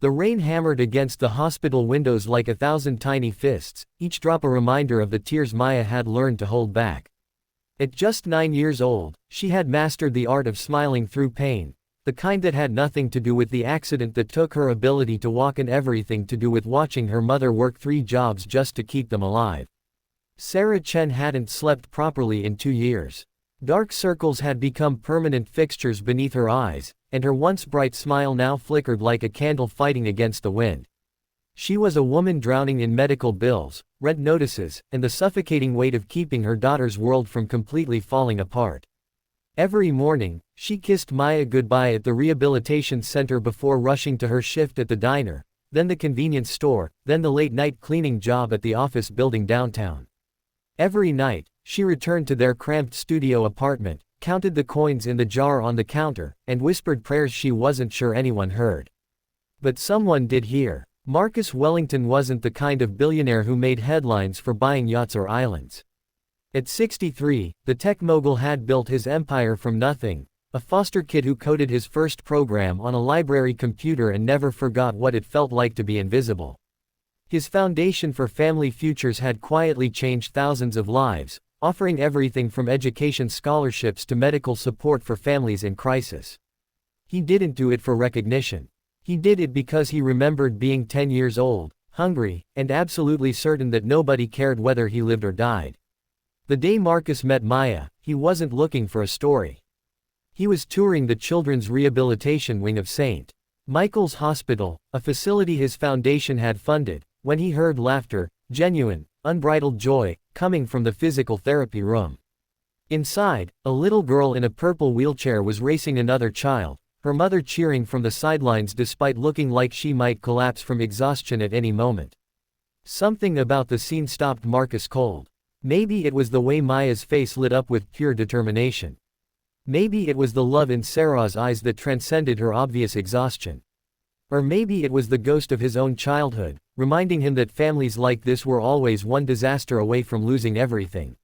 The rain hammered against the hospital windows like 1,000 tiny fists, each drop a reminder of the tears Maya had learned to hold back. At just 9 years old, she had mastered the art of smiling through pain, the kind that had nothing to do with the accident that took her ability to walk and everything to do with watching her mother work 3 jobs just to keep them alive. Sarah Chen hadn't slept properly in 2 years. Dark circles had become permanent fixtures beneath her eyes, and her once bright smile now flickered like a candle fighting against the wind. She was a woman drowning in medical bills, rent notices, and the suffocating weight of keeping her daughter's world from completely falling apart. Every morning, she kissed Maya goodbye at the rehabilitation center before rushing to her shift at the diner, then the convenience store, then the late-night cleaning job at the office building downtown. Every night, she returned to their cramped studio apartment, counted the coins in the jar on the counter, and whispered prayers she wasn't sure anyone heard. But someone did hear. Marcus Wellington wasn't the kind of billionaire who made headlines for buying yachts or islands. At 63, the tech mogul had built his empire from nothing, a foster kid who coded his first program on a library computer and never forgot what it felt like to be invisible. His foundation for family futures had quietly changed thousands of lives, offering everything from education scholarships to medical support for families in crisis. He didn't do it for recognition. He did it because he remembered being 10 years old, hungry, and absolutely certain that nobody cared whether he lived or died. The day Marcus met Maya, he wasn't looking for a story. He was touring the children's rehabilitation wing of St. Michael's Hospital, a facility his foundation had funded, when he heard laughter, genuine, unbridled joy, coming from the physical therapy room. Inside, a little girl in a purple wheelchair was racing another child, her mother cheering from the sidelines despite looking like she might collapse from exhaustion at any moment. Something about the scene stopped Marcus cold. Maybe it was the way Maya's face lit up with pure determination. Maybe it was the love in Sarah's eyes that transcended her obvious exhaustion. Or maybe it was the ghost of his own childhood, reminding him that families like this were always one disaster away from losing everything.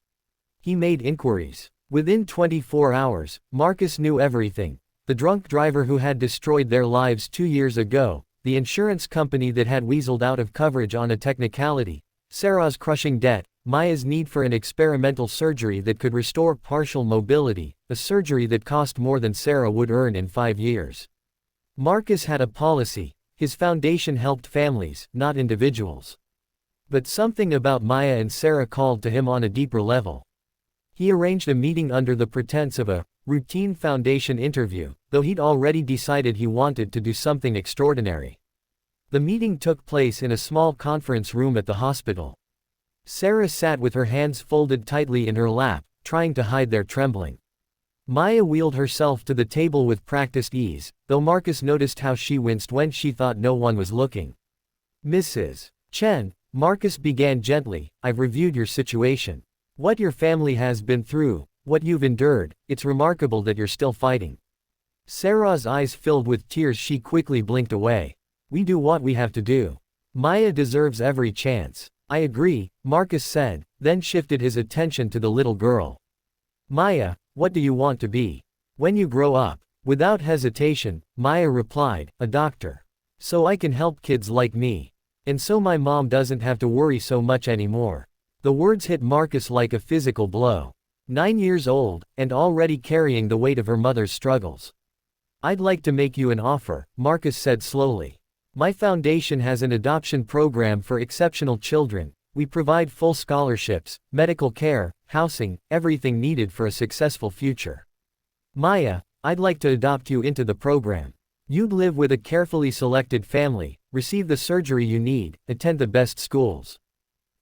He made inquiries. Within 24 hours, Marcus knew everything. The drunk driver who had destroyed their lives 2 years ago, the insurance company that had weaseled out of coverage on a technicality, Sarah's crushing debt, Maya's need for an experimental surgery that could restore partial mobility, a surgery that cost more than Sarah would earn in 5 years. Marcus had a policy. His foundation helped families, not individuals. But something about Maya and Sarah called to him on a deeper level. He arranged a meeting under the pretense of a routine foundation interview, though he'd already decided he wanted to do something extraordinary. The meeting took place in a small conference room at the hospital. Sarah sat with her hands folded tightly in her lap, trying to hide their trembling. Maya wheeled herself to the table with practiced ease, though Marcus noticed how she winced when she thought no one was looking. "Mrs. Chen," Marcus began gently, "I've reviewed your situation. What your family has been through, what you've endured, it's remarkable that you're still fighting." Sarah's eyes filled with tears. She quickly blinked away. "We do what we have to do. Maya deserves every chance." "I agree," Marcus said, then shifted his attention to the little girl. "Maya, what do you want to be when you grow up?" Without hesitation, Maya replied, "A doctor. So I can help kids like me. And so my mom doesn't have to worry so much anymore." The words hit Marcus like a physical blow. 9 years old, and already carrying the weight of her mother's struggles. "I'd like to make you an offer," Marcus said slowly. "My foundation has an adoption program for exceptional children. We provide full scholarships, medical care, housing, everything needed for a successful future. Maya, I'd like to adopt you into the program. You'd live with a carefully selected family, receive the surgery you need, attend the best schools."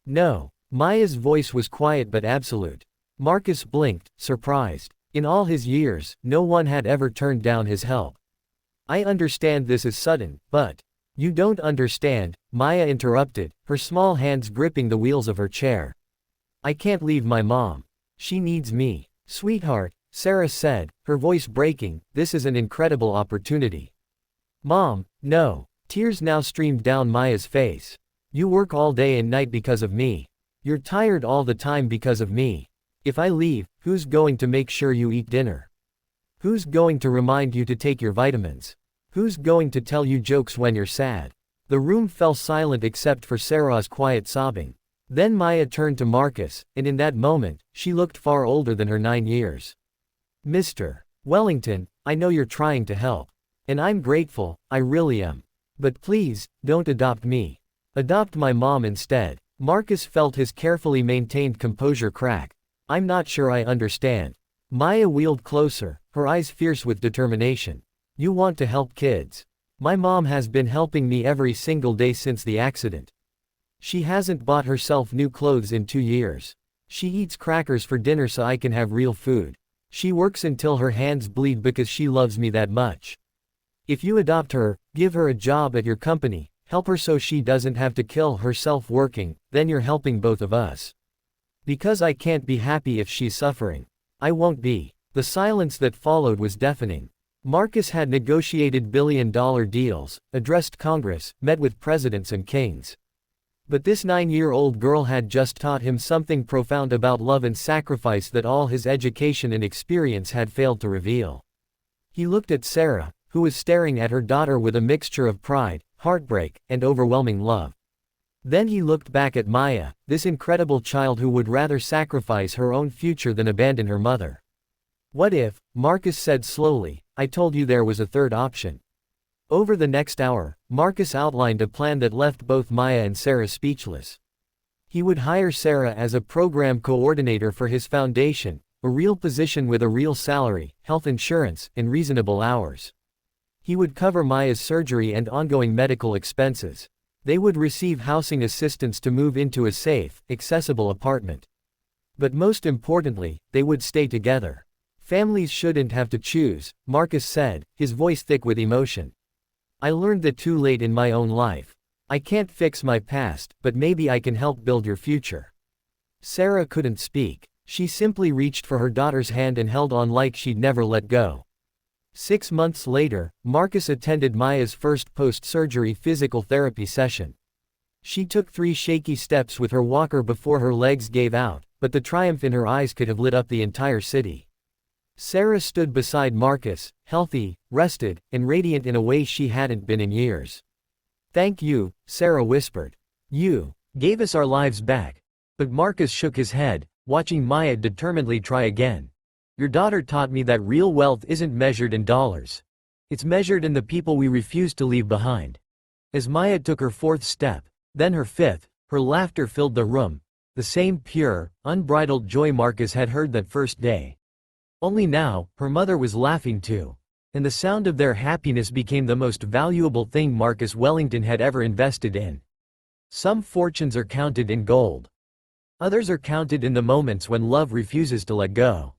"No." Maya's voice was quiet but absolute. Marcus blinked, surprised. In all his years, no one had ever turned down his help. "I understand this is sudden, but—" "You don't understand," Maya interrupted, her small hands gripping the wheels of her chair. "I can't leave my mom. She needs me." "Sweetheart," Sarah said, her voice breaking, "this is an incredible opportunity." "Mom, no." Tears now streamed down Maya's face. "You work all day and night because of me. You're tired all the time because of me. If I leave, who's going to make sure you eat dinner? Who's going to remind you to take your vitamins? Who's going to tell you jokes when you're sad? The room fell silent except for Sarah's quiet sobbing. Then Maya turned to Marcus, and in that moment, she looked far older than her 9 years. Mr. Wellington, I know you're trying to help. And I'm grateful, I really am. But please, don't adopt me. Adopt my mom instead. Marcus felt his carefully maintained composure crack. I'm not sure I understand. Maya wheeled closer, her eyes fierce with determination. You want to help kids. My mom has been helping me every single day since the accident. She hasn't bought herself new clothes in 2 years. She eats crackers for dinner so I can have real food. She works until her hands bleed because she loves me that much. If you adopt her, give her a job at your company, help her so she doesn't have to kill herself working, then you're helping both of us. Because I can't be happy if she's suffering. I won't be. The silence that followed was deafening. Marcus had negotiated billion-dollar deals, addressed Congress, met with presidents and kings. But this 9-year-old girl had just taught him something profound about love and sacrifice that all his education and experience had failed to reveal. He looked at Sarah, who was staring at her daughter with a mixture of pride, heartbreak, and overwhelming love. Then he looked back at Maya, this incredible child who would rather sacrifice her own future than abandon her mother. What if, Marcus said slowly, I told you there was a third option. Over the next hour, Marcus outlined a plan that left both Maya and Sarah speechless. He would hire Sarah as a program coordinator for his foundation, a real position with a real salary, health insurance, and reasonable hours. He would cover Maya's surgery and ongoing medical expenses. They would receive housing assistance to move into a safe, accessible apartment. But most importantly, they would stay together. Families shouldn't have to choose, Marcus said, his voice thick with emotion. I learned that too late in my own life. I can't fix my past, but maybe I can help build your future. Sarah couldn't speak. She simply reached for her daughter's hand and held on like she'd never let go. 6 months later, Marcus attended Maya's first post-surgery physical therapy session. She took 3 shaky steps with her walker before her legs gave out, but the triumph in her eyes could have lit up the entire city. Sarah stood beside Marcus, healthy, rested, and radiant in a way she hadn't been in years. Thank you, Sarah whispered. You gave us our lives back. But Marcus shook his head, watching Maya determinedly try again. Your daughter taught me that real wealth isn't measured in dollars. It's measured in the people we refuse to leave behind. As Maya took her 4th step, then her 5th, her laughter filled the room, the same pure, unbridled joy Marcus had heard that first day. Only now, her mother was laughing too. And the sound of their happiness became the most valuable thing Marcus Wellington had ever invested in. Some fortunes are counted in gold. Others are counted in the moments when love refuses to let go.